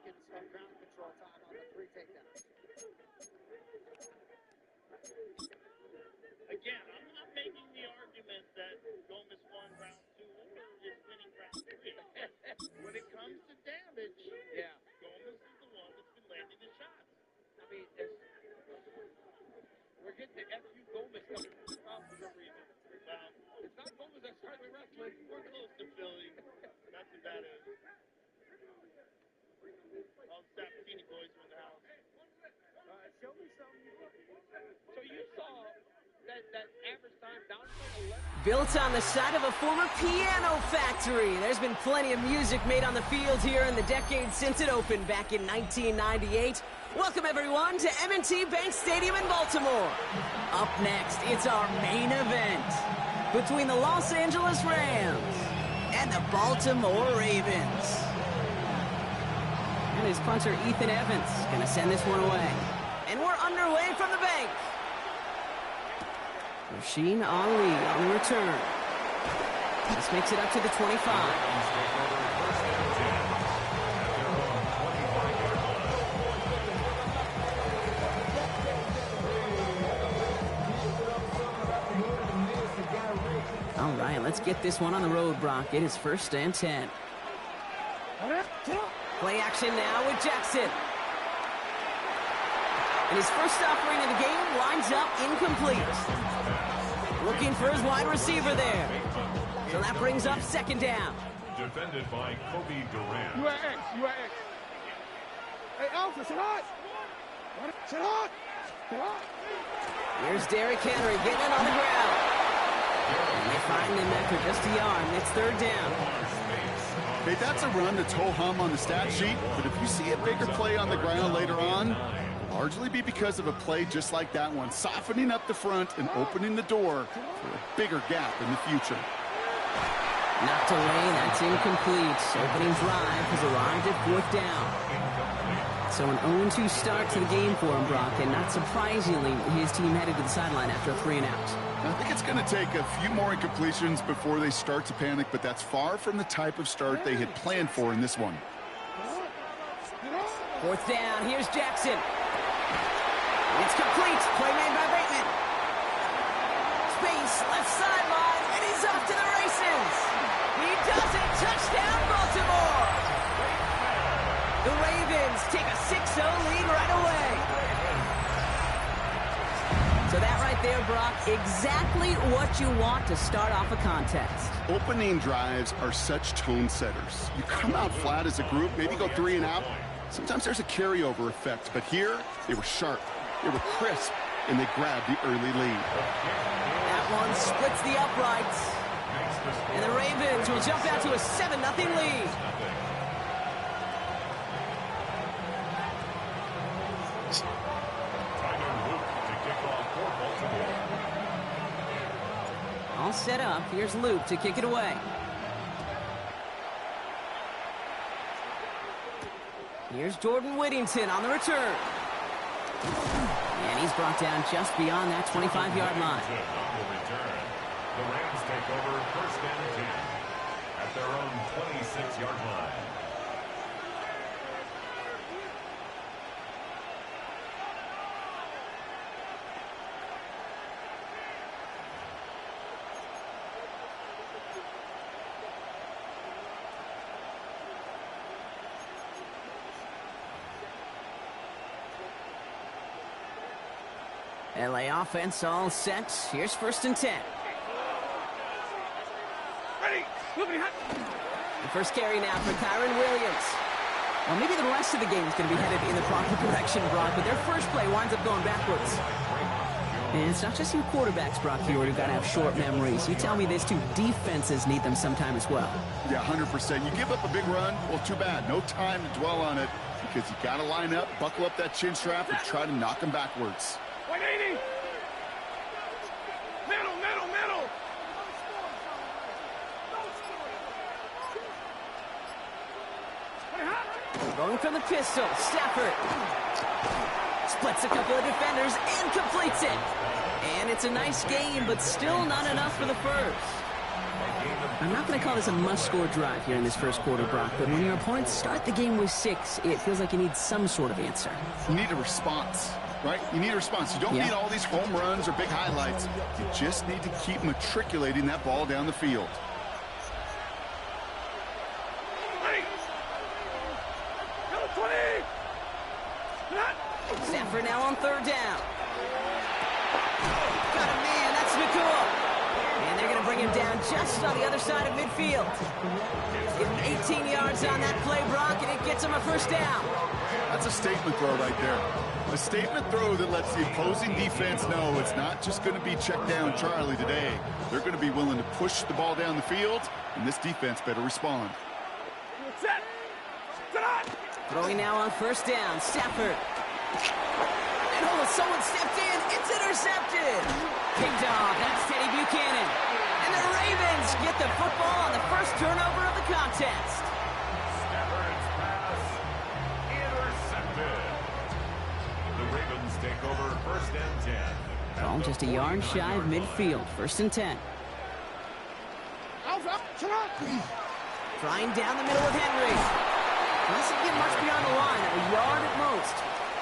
seconds of ground control time on the 3 takedowns. Again, I'm making the argument that Gomez won round 2 or is winning round 3. When it comes to damage, Yeah. Gomez is the one that's been landing the shots. I mean, we're getting the F.U. Gomez coming out for some reason. It's not Gomez that's currently wrestling. We're close to Philly. That's what that is. All the Sabatini boys are in the house. Show me something. So you saw that average time down to 11. Built on the site of a former piano factory, there's been plenty of music made on the field here in the decade since it opened back in 1998. Welcome, everyone, to M&T Bank Stadium in Baltimore. Up next, it's our main event between the Los Angeles Rams and the Baltimore Ravens. And his punter, Ethan Evans, going to send this one away. And we're underway from the bank. Rasheen Ali on the return. This makes it up to the 25. All right, let's get this one on the road, Brock. It is 1st and 10. Play action now with Jackson. And his first offering of the game winds up incomplete. Looking for his wide receiver there. So that brings up 2nd down. Defended by Kobe Durant. You are X. Hey, Alpha, sit hot. Sit hot. Here's Derrick Henry getting it on the ground. And they find him after just a yard. It's 3rd down. Hey, that's a run that's ho-hum on the stat sheet, but if you see a bigger play on the ground later on, largely be because of a play just like that one, softening up the front and opening the door for a bigger gap in the future. Knocked away, that's incomplete. Opening drive has arrived at 4th down. So an 0-2 start to the game for him, Brock, and not surprisingly, his team headed to the sideline after a 3-and-out. I think it's going to take a few more incompletions before they start to panic, but that's far from the type of start they had planned for in this one. 4th down, here's Jackson. It's complete. Play made by Bateman. Space, left sideline, and he's off to the races. He does it. Touchdown, Baltimore. The Ravens take a 6-0 lead right away. So that right there, Brock, exactly what you want to start off a contest. Opening drives are such tone setters. You come out flat as a group, maybe go 3-and-out. Sometimes there's a carryover effect, but here they were sharp. They were crisp, and they grabbed the early lead. That one splits the uprights. And the Ravens will jump out to a 7-0 lead. All set up. Here's Luke to kick it away. Here's Jordan Whittington on the return. And he's brought down just beyond that 25-yard line. The Rams take over 1st and 10 at their own 26-yard line. LA offense all set. Here's 1st and 10. Ready. The first carry now for Kyron Williams. Well, maybe the rest of the game is going to be headed in the proper direction, Brock, but their first play winds up going backwards. And it's not just your quarterbacks, Brock, here who've got to have short memories. You tell me this too, defenses need them sometime as well. Yeah, 100%. You give up a big run, well, too bad. No time to dwell on it because you got to line up, buckle up that chin strap, and try to knock them backwards. 180. Middle. Going from the pistol, Stafford. Splits a couple of defenders and completes it. And it's a nice game, but still not enough for the first. I'm not going to call this a must-score drive here in this first quarter, Brock, but when your opponents start the game with 6, it feels like you need some sort of answer. You need a response, right? You need a response. You don't need all these home runs or big highlights. You just need to keep matriculating that ball down the field. Stafford now on 3rd down. Got a man, that's McCool. And they're going to bring him down just on the other side of midfield. Give him 18 yards on that play, Brock, and it gets him a 1st down. That's a statement throw right there. A statement throw that lets the opposing defense know it's not just going to be check down Charlie today. They're going to be willing to push the ball down the field, and this defense better respond. Throwing now on 1st down, Stafford. And someone stepped in. It's intercepted. Picked off. That's Teddy Buchanan. And the Ravens get the football on the first turnover of the contest. Stafford's pass intercepted. The Ravens take over 1st and 10. Ball just a yard shy of midfield. 1st and 10. Trying down the middle with Henry. Doesn't get much beyond the line. A yard at most.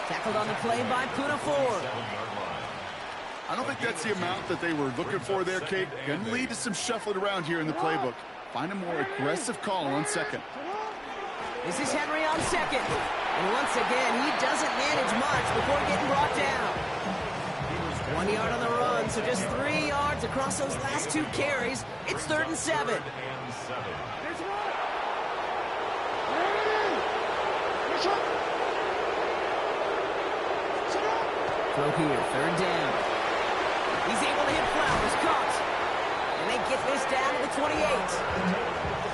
Tackled on the play by Puna Ford. I don't think that's the amount that they were looking for there, Kate. Going to lead to some shuffling around here in the playbook. Find a more aggressive call on 2nd. This is Henry on 2nd. And once again, he doesn't manage much before getting brought down. 1 yard on the run, so just 3 yards across those last 2 carries. It's 3rd and 7. Throw here, 3rd down. He's able to hit Flowers, caught. And they get this down to the 28.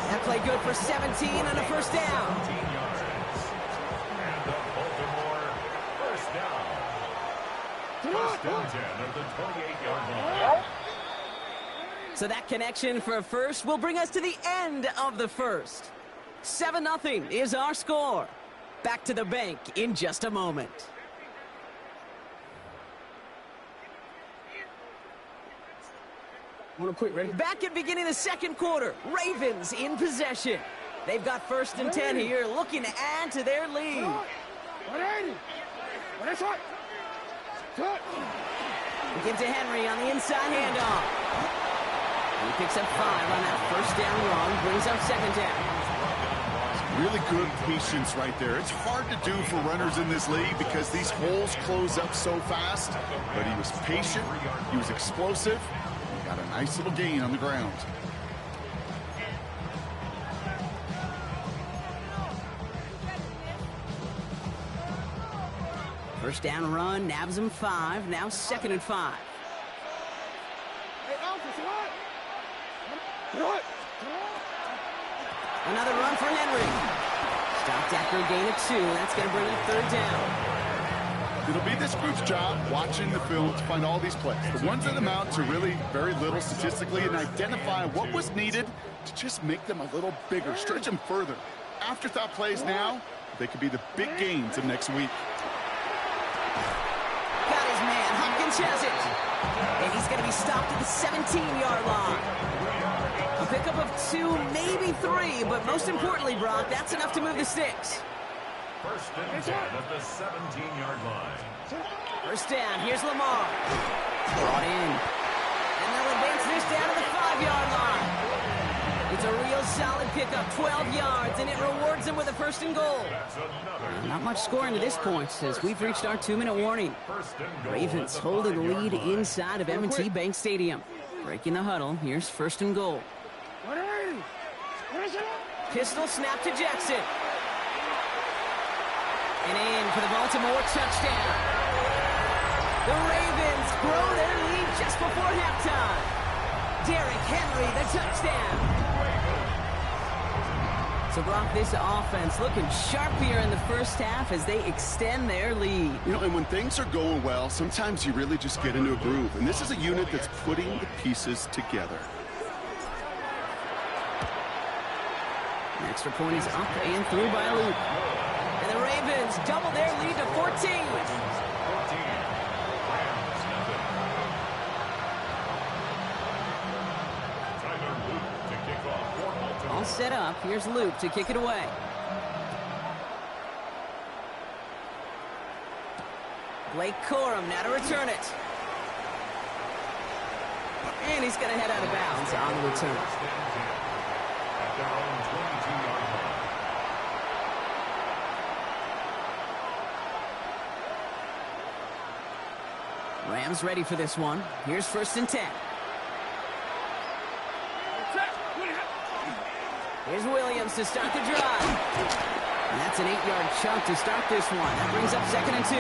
That play good for 17 and a 1st down. And the Baltimore 1st down. 1st and 10 at the 28-yard line. So that connection for a first will bring us to the end of the first. 7-0 is our score. Back to the bank in just a moment. Back at beginning of the 2nd quarter. Ravens in possession. They've got 1st and 10 here, looking to add to their lead. He gives to Henry on the inside handoff. He picks up 5 on that 1st down run, brings up 2nd down. Really good patience right there. It's hard to do for runners in this league because these holes close up so fast. But he was patient. He was explosive. He got a nice little gain on the ground. First down run, nabs him 5. Now 2nd and 5. Another run for Henry. Stopped after a gain of 2. That's going to bring up 3rd down. It'll be this group's job watching the film to find all these plays. The ones that amount to really very little statistically and identify what was needed to just make them a little bigger, stretch them further. Afterthought plays now, they could be the big gains of next week. Got his man. Hopkins has it. And he's going to be stopped at the 17-yard line. A pickup of 2, maybe 3, but most importantly, Brock, that's enough to move the sticks. 1st and 10 at the 17-yard line. First down, here's Lamar. Brought in. And they'll advance this down to the 5-yard line. It's a real solid pickup, 12 yards, and it rewards them with a 1st and goal. Not much scoring to this point, as we've reached our 2-minute warning. Ravens holding the lead inside of M&T Bank Stadium. Breaking the huddle, here's 1st and goal. Pistol snap to Jackson. And in for the Baltimore touchdown. The Ravens grow their lead just before halftime. Derrick Henry, the touchdown. So, Brock, this offense looking sharp here in the first half as they extend their lead. You know, and when things are going well, sometimes you really just get into a groove. And this is a unit that's putting the pieces together. An extra point is up and through by Luke. And the Ravens double their lead to 14. set up. Here's Luke to kick it away. Blake Corum now to return it. And he's going to head out of bounds on the return. At their own 22-yard line. Rams ready for this one. Here's 1st and 10. Here's Williams to start the drive. And that's an 8-yard chunk to start this one. That brings up 2nd and 2.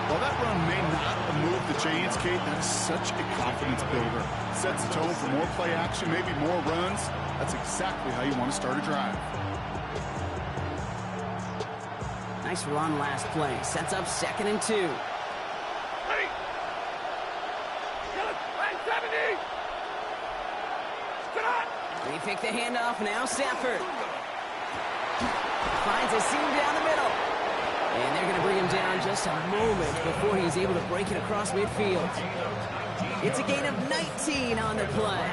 While that run may not move the chains, Kate, that's such a confidence builder. Sets the tone for more play action, maybe more runs. That's exactly how you want to start a drive. Nice run last play. Sets up 2nd and 2. They pick the handoff now. Stafford finds a seam down the middle. And they're going to bring him down just a moment before he's able to break it across midfield. It's a gain of 19 on the play.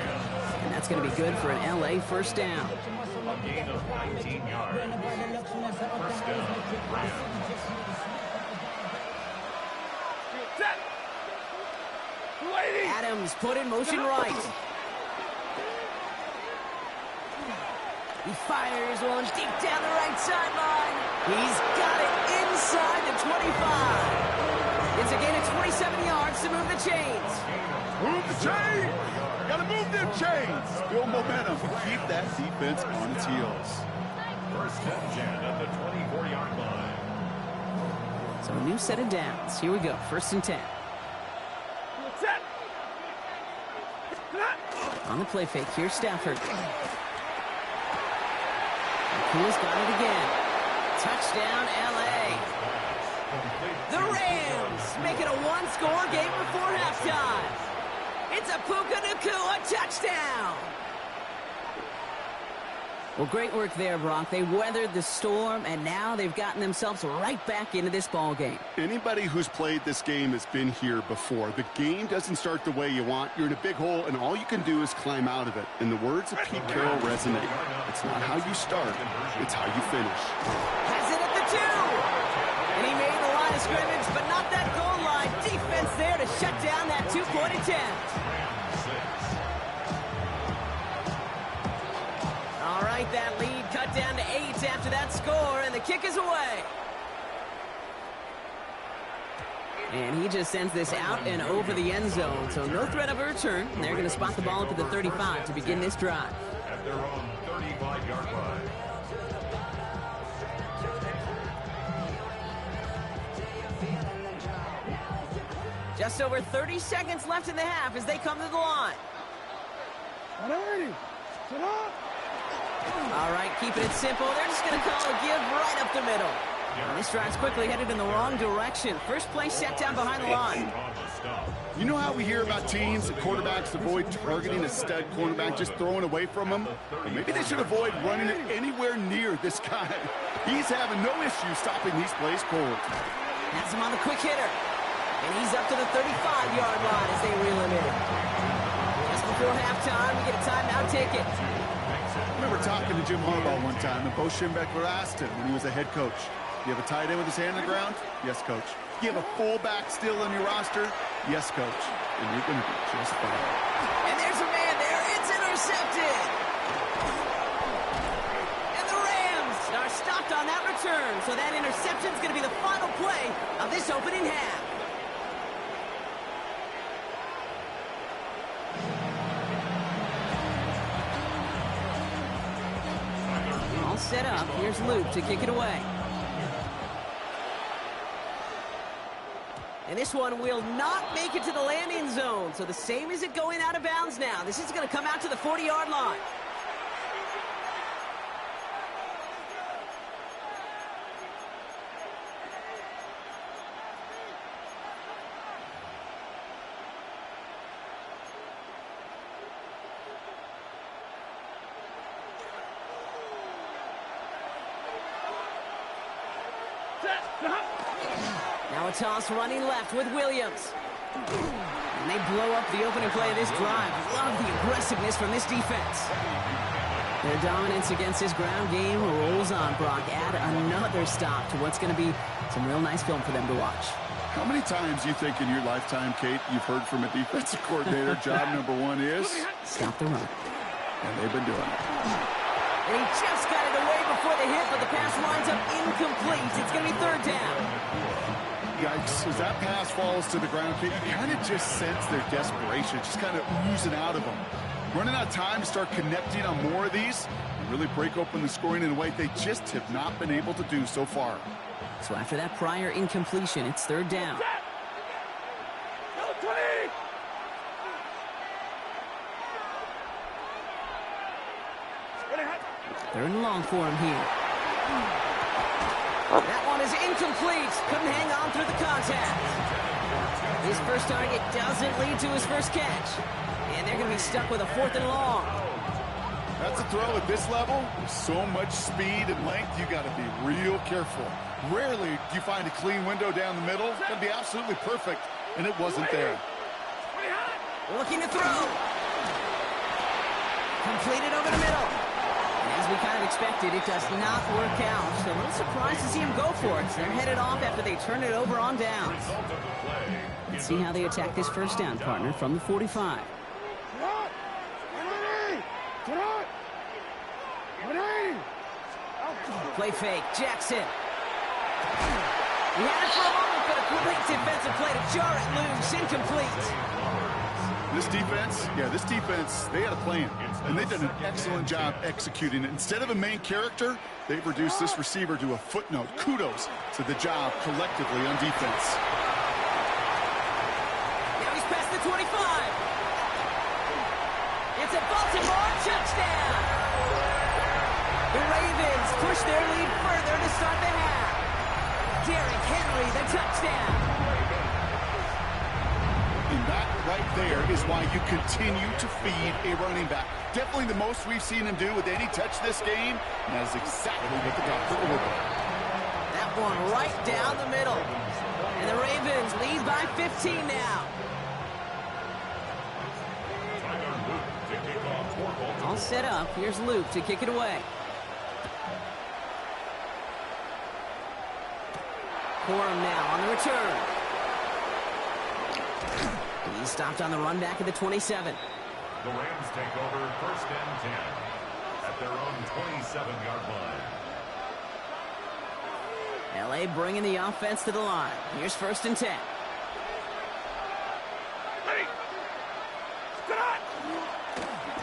And that's going to be good for an LA first down. A gain of 19 yards. First down, Rams. Adams put in motion right. He fires one deep down the right sideline. He's got it inside the 25. It's a gain of 27 yards to move the chains. Move the chains! Gotta move them chains! Build momentum. Keep that defense on its heels. First and 10 at the 24-yard line. So a new set of downs. Here we go. 1st and 10. On the play fake, here's Stafford. He's got it again. Touchdown, LA. The Rams make it a one-score game before halftime. It's a Puka Nacua touchdown. Well, great work there, Brock. They weathered the storm, and now they've gotten themselves right back into this ball game. Anybody who's played this game has been here before. The game doesn't start the way you want. You're in a big hole, and all you can do is climb out of it. And the words of Pete Carroll resonate. It's not how you start, it's how you finish. Has it at the 2. And he made the line of scrimmage, but not that goal line. Defense there to shut down that two-point attempt. All right, that lead cut down to 8 after that score, and the kick is away. And he just sends this out and over the end zone, so no threat of a return. They're going to spot the ball up at the 35 to begin this drive. At their own 35-yard line. Just over 30 seconds left in the half as they come to the line. All right, keeping it simple. They're just going to call a give right up the middle. And this drive's quickly headed in the wrong direction. First play set down behind the line. You know how we hear about teams and quarterbacks avoid targeting a stud cornerback, just throwing away from him? Well, maybe they should avoid running it anywhere near this guy. He's having no issue stopping these plays cold. Has him on the quick hitter. And he's up to the 35-yard line as they reel him in. Just before halftime, we get a timeout ticket. I remember talking to Jim Harbaugh one time, and Bo Schembechler asked him when he was a head coach, do you have a tight end with his hand on the ground? Yes, coach. Do you have a fullback still on your roster? Yes, coach. And you're going to be just fine. And there's a man there. It's intercepted. And the Rams are stopped on that return. So that interception is going to be the final play of this opening half. All set up. Here's Luke to kick it away. And this one will not make it to the landing zone. So the same as it going out of bounds now. This is going to come out to the 40-yard line. Now a toss running left with Williams. And they blow up the opening play of this drive. Love the aggressiveness from this defense. Their dominance against his ground game rolls on, Brock. Add another stop to what's going to be some real nice film for them to watch. How many times do you think in your lifetime, Kate, you've heard from a defensive coordinator, job number one is? Stop the run. And they've been doing it. And he just got it away before the hit, but the pass winds up incomplete. It's going to be third down. Yikes. As that pass falls to the ground, Kate, you kind of just sense their desperation, just kind of oozing out of them. Running out of time to start connecting on more of these and really break open the scoring in a way they just have not been able to do so far. So after that prior incompletion, it's third down. Third and long for him here. That one is incomplete. Couldn't hang on through the contact. His first target doesn't lead to his first catch. And they're going to be stuck with a fourth and long. That's a throw at this level. With so much speed and length, you got to be real careful. Rarely do you find a clean window down the middle. It's going to be absolutely perfect, and it wasn't there. Looking to throw. Completed over the middle. And as we kind of expected, it does not work out. So a little surprised to see him go for it. They're headed off after they turn it over on downs. Let's see how they attack this first down, partner, from the 45. Play fake, Jackson. He had it for a moment, but a complete defensive play to jar it loose, incomplete. This defense, they had a plan, and they've done an excellent job executing it. Instead of a main character, they've reduced this receiver to a footnote. Kudos to the job collectively on defense. Now he's past the 25. It's a Baltimore touchdown. The Ravens push their lead further to start the half. Derrick Henry, the touchdown. And that right there is why you continue to feed a running back. Definitely the most we've seen him do with any touch this game, and that is exactly what the doctor ordered. That one right down the middle. And the Ravens lead by 15 now. All set up. Here's Luke to kick it away. Corum now on the return. He's stopped on the run back at the 27. The Rams take over first and 10 at their own 27-yard line. LA bringing the offense to the line. Here's first and 10.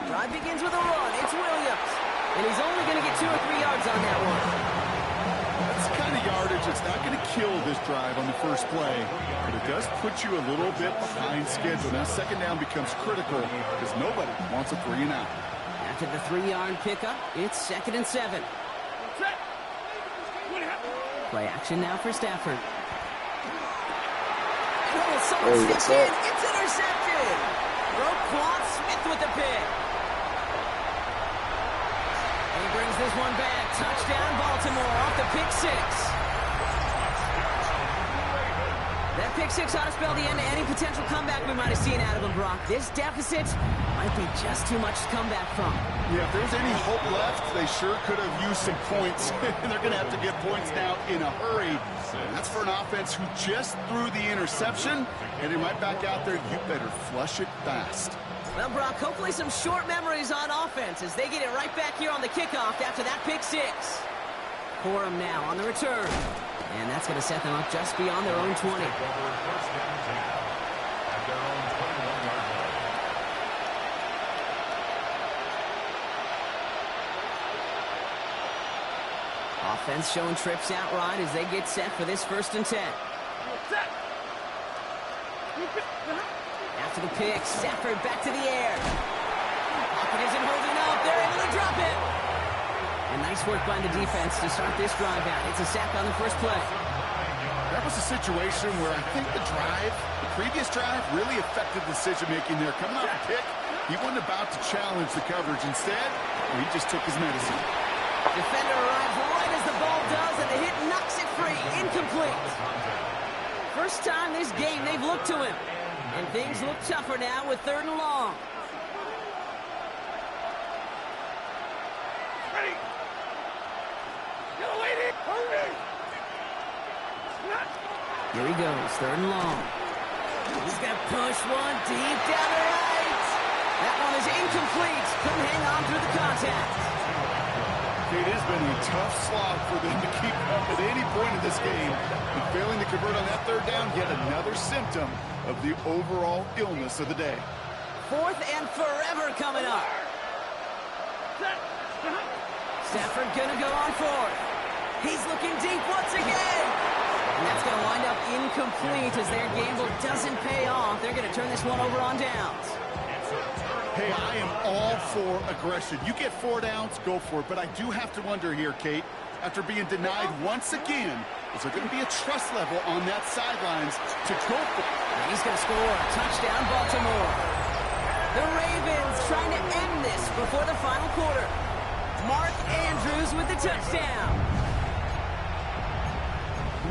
Drive begins with a run. It's Williams. And he's only going to get 2 or 3 yards on that one. That's the kind of yardage that's not going to kill this drive on the first play, but it does put you a little bit behind schedule. Now second down becomes critical because nobody wants a 3 and out. After the 3-yard pickup, it's second and 7. Play action now for Stafford. Oh, someone steps in. It's intercepted. Roquan Smith with the pick. And he brings this one back. Touchdown, Baltimore off the pick 6. That pick 6 ought to spell the end to any potential comeback we might have seen out of him, Brock. This deficit might be just too much to come back from. Yeah, if there's any hope left, they sure could have used some points. They're going to have to get points now in a hurry. And that's for an offense who just threw the interception, and they're right back out there. You better flush it fast. Well, Brock, hopefully some short memories on offense as they get it right back here on the kickoff after that pick 6. Corum now on the return. And that's going to set them up just beyond their own 20. Offense showing trips out right as they get set for this first and 10. After the pick, Stafford back to the air. Pocket isn't holding up. They're able to drop it. And nice work by the defense to start this drive out. It's a sack on the first play. That was a situation where I think the previous drive, really affected decision-making there. Coming off the pick, he wasn't about to challenge the coverage. Instead, he just took his medicine. Defender arrives right as the ball does, and the hit knocks it free. Incomplete. First time this game they've looked to him. And things look tougher now with third and long. ready. Yellow lady, hurry. Here he goes, 3rd and long. He's going to push one deep down the right. That one is incomplete. Couldn't hang on through the contact. It has been a tough slog for them to keep up at any point in this game. And failing to convert on that 3rd down, yet another symptom of the overall illness of the day. 4th and forever coming up. Stafford going to go on 4th. He's looking deep once again. And that's going to wind up incomplete as their gamble doesn't pay off. They're going to turn this one over on downs. Hey, I am all for aggression. You get 4 downs, go for it. But I do have to wonder here, Kate, after being denied once again, is there going to be a trust level on that sidelines to go for it? And he's going to score. Touchdown, Baltimore. The Ravens trying to end this before the final quarter. Mark Andrews with the touchdown.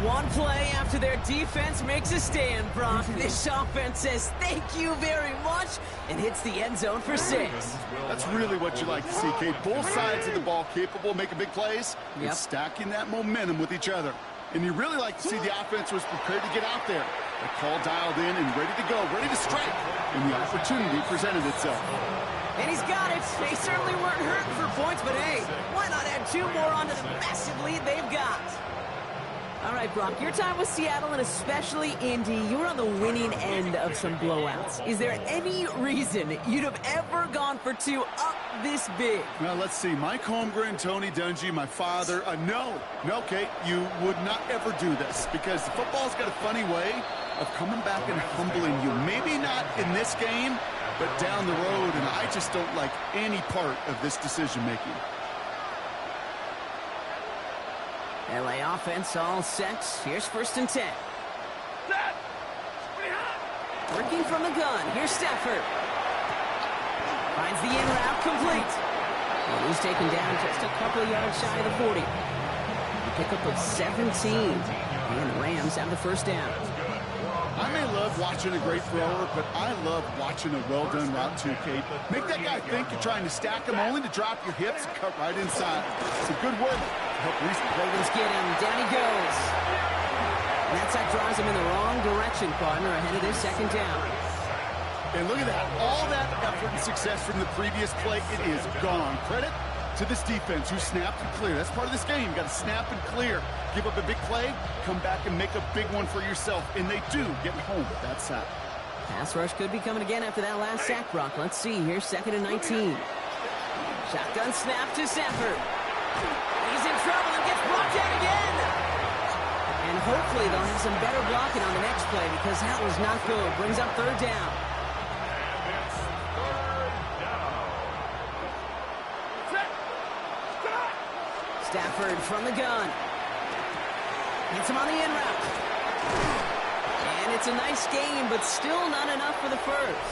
One play after their defense makes a stand, Brock. This offense says thank you very much and hits the end zone for 6. That's really what you like to see, Kate. Both sides of the ball capable of making big plays and Yep. stacking that momentum with each other. And you really like to see the offense was prepared to get out there. The call dialed in and ready to go, ready to strike when the opportunity presented itself. And he's got it. They certainly weren't hurting for points, but hey, why not add 2 more onto the massive lead they've got? All right, Brock, your time with Seattle and especially Indy, you were on the winning end of some blowouts. Is there any reason you'd have ever gone for 2 up this big? Well, let's see. Mike Holmgren, Tony Dungy, my father. No, Kate, you would not ever do this because football's got a funny way of coming back and humbling you. Maybe not in this game, but down the road, and I just don't like any part of this decision-making. LA offense all set. Here's 1st and 10. Working from the gun. Here's Stafford. Finds the in route complete. And he's taken down just a couple of yards shy of the 40. A pickup of 17. And the Rams have the 1st down. I may love watching a great thrower, but I love watching a well-done route too, Kate. Make that guy think you're trying to stack him only to drop your hips and cut right inside. It's a good work to help Ravens get him. Down he goes. And that sack drives him in the wrong direction, partner, ahead of this 2nd down. And look at that. All that effort and success from the previous play, it is gone. Credit to this defense who snapped and cleared. That's part of this game. You got to snap and clear. Give up a big play, come back and make a big one for yourself. And they do get home with that sack. Pass rush could be coming again after that last sack, Brock. Let's see. Here's 2nd and 19. Shotgun snap to Stafford. He's in trouble and gets brought down again. And hopefully they'll have some better blocking on the next play because that was not good. Brings up 3rd down. Stafford from the gun. Hits him on the in route. And it's a nice game, but still not enough for the 1st.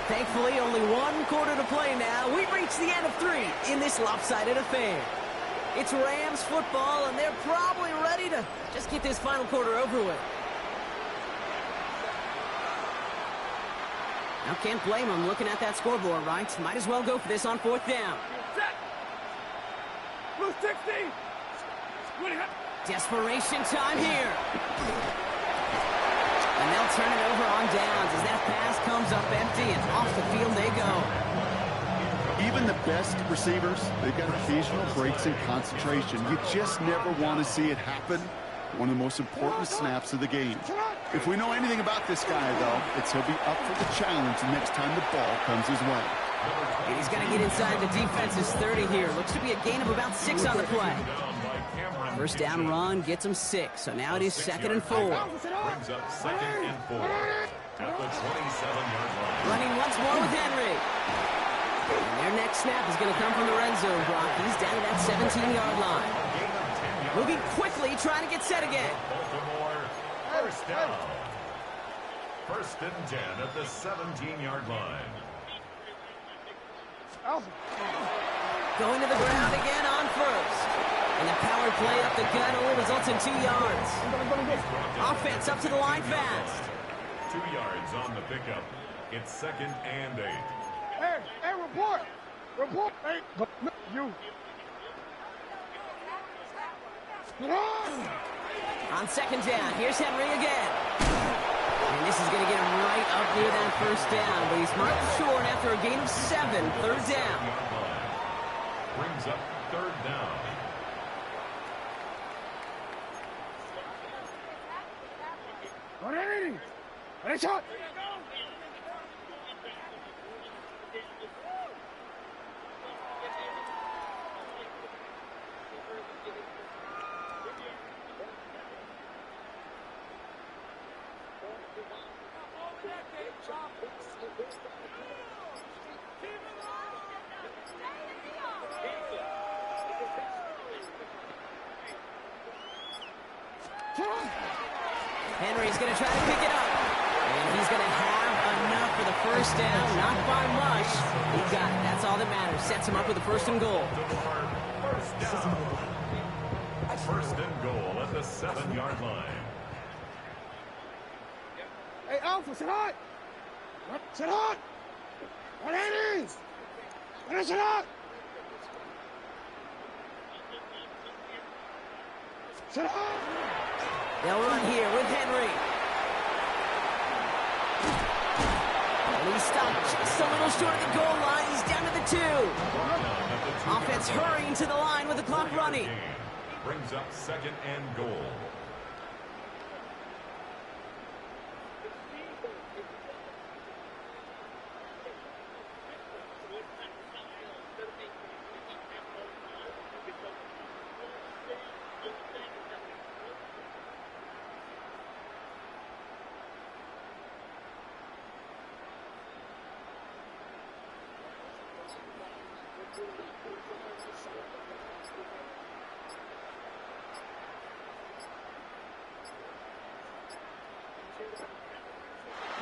Thankfully, only 1 quarter to play now. We've reached the end of 3 in this lopsided affair. It's Rams football, and they're probably ready to just get this final quarter over with. Now, can't blame them looking at that scoreboard, right? Might as well go for this on 4th down. Blue 60. Desperation time here. And they'll turn it over on downs as that pass comes up empty and off the field they go. Even the best receivers, they've got occasional breaks in concentration. You just never want to see it happen. One of the most important snaps of the game. If we know anything about this guy, though, it's he'll be up for the challenge the next time the ball comes his way. And he's going to get inside the defense's 30 here. Looks to be a gain of about 6 on the play. 1st down run gets him 6. So now it is 2nd and 4. Brings up 2nd and 4 at the 27-yard line. Running once more with Henry. And their next snap is going to come from the red zone, Brock. He's down at that 17-yard line. Moving quickly, trying to get set again. Baltimore, 1st down. 1st and 10 at the 17-yard line. Going to the ground again on 1st. And the power play up the gut only results in 2 yards. Offense up to the line fast. 2 yards on the pickup. It's 2nd and 8. Hey, report. Report. Hey, you. On second down, here's Henry again. And this is going to get him right up near that first down, but he's miles short after a gain of 7, third down. Brings up third down. Ready, shot. Henry's going to try to pick it up. And he's going to have enough for the first down. Not by much. He got it. That's all that matters. Sets him up with a first and goal. First down. First and goal at the 7-yard line. Hey, Alpha, sit hot. Sit hot. What it is? What is it hot? Sit hot. They'll run here with Henry. And he's stopped just a little short of the goal line. He's down to the 2. Offense hurrying to the line with the clock running. Brings up second and goal.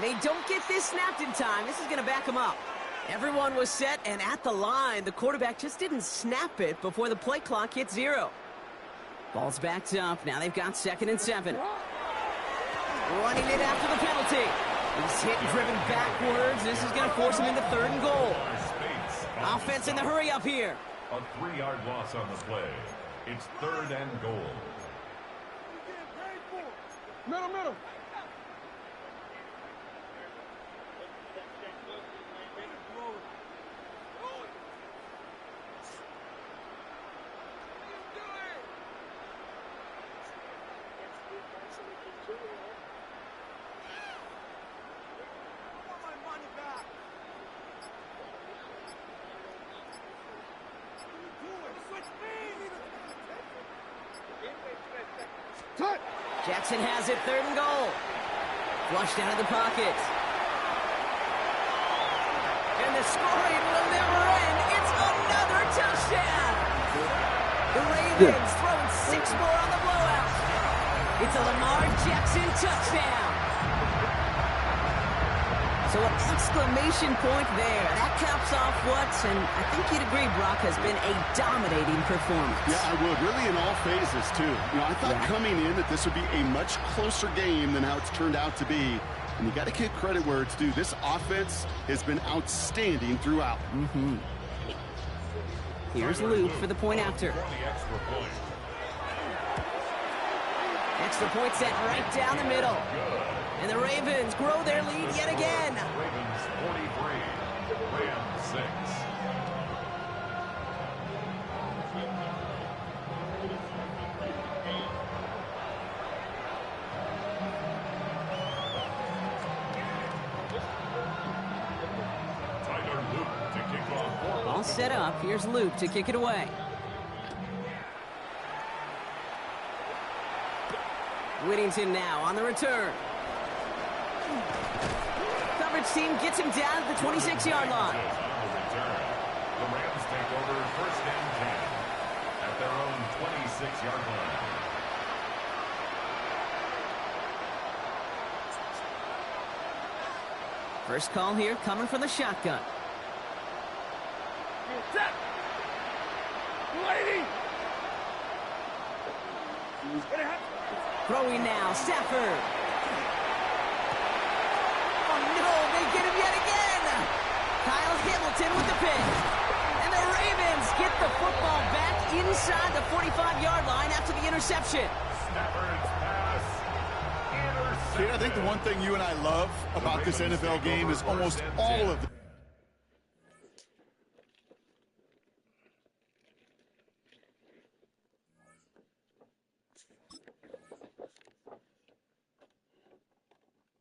They don't get this snapped in time. This is going to back them up. Everyone was set and at the line. The quarterback just didn't snap it before the play clock hit 0. Ball's backed up. Now they've got 2nd and 7. Running it after the penalty. He's hit and driven backwards. This is going to force him into 3rd and goal. Offense in the hurry up here. A 3-yard loss on the play. It's 3rd and goal. Middle. Jackson has it, 3rd and goal. Flushed out of the pocket. And the scoring will never end. It's another touchdown. The Ravens throwing 6 more on the blowout. It's a Lamar Jackson touchdown. So an exclamation point there. That caps off what, and I think you'd agree, Brock, has been a dominating performance. Yeah, I would. Really in all phases, too. You know, I thought coming in that this would be a much closer game than how it's turned out to be. And you got to give credit where it's due. This offense has been outstanding throughout. Here's Luke for the point after. Extra point set right down the middle. And the Ravens grow their lead yet again. Ravens 43, Rams 6. Tyler Luke to kick off. All set up. Here's Luke to kick it away. Whittington now on the return. Coverage team gets him down at the 26-yard line. The Rams take over 1st and 10 at their own 26-yard line. First call here coming from the shotgun. Set. Lady. Throwing now, Stafford. Oh no, they get him yet again. Kyle Hamilton with the pick. And the football back inside the 45-yard line after the interception. Stafford's pass. Intercepted. Kate, I think the one thing you and I love about this NFL game is almost all of the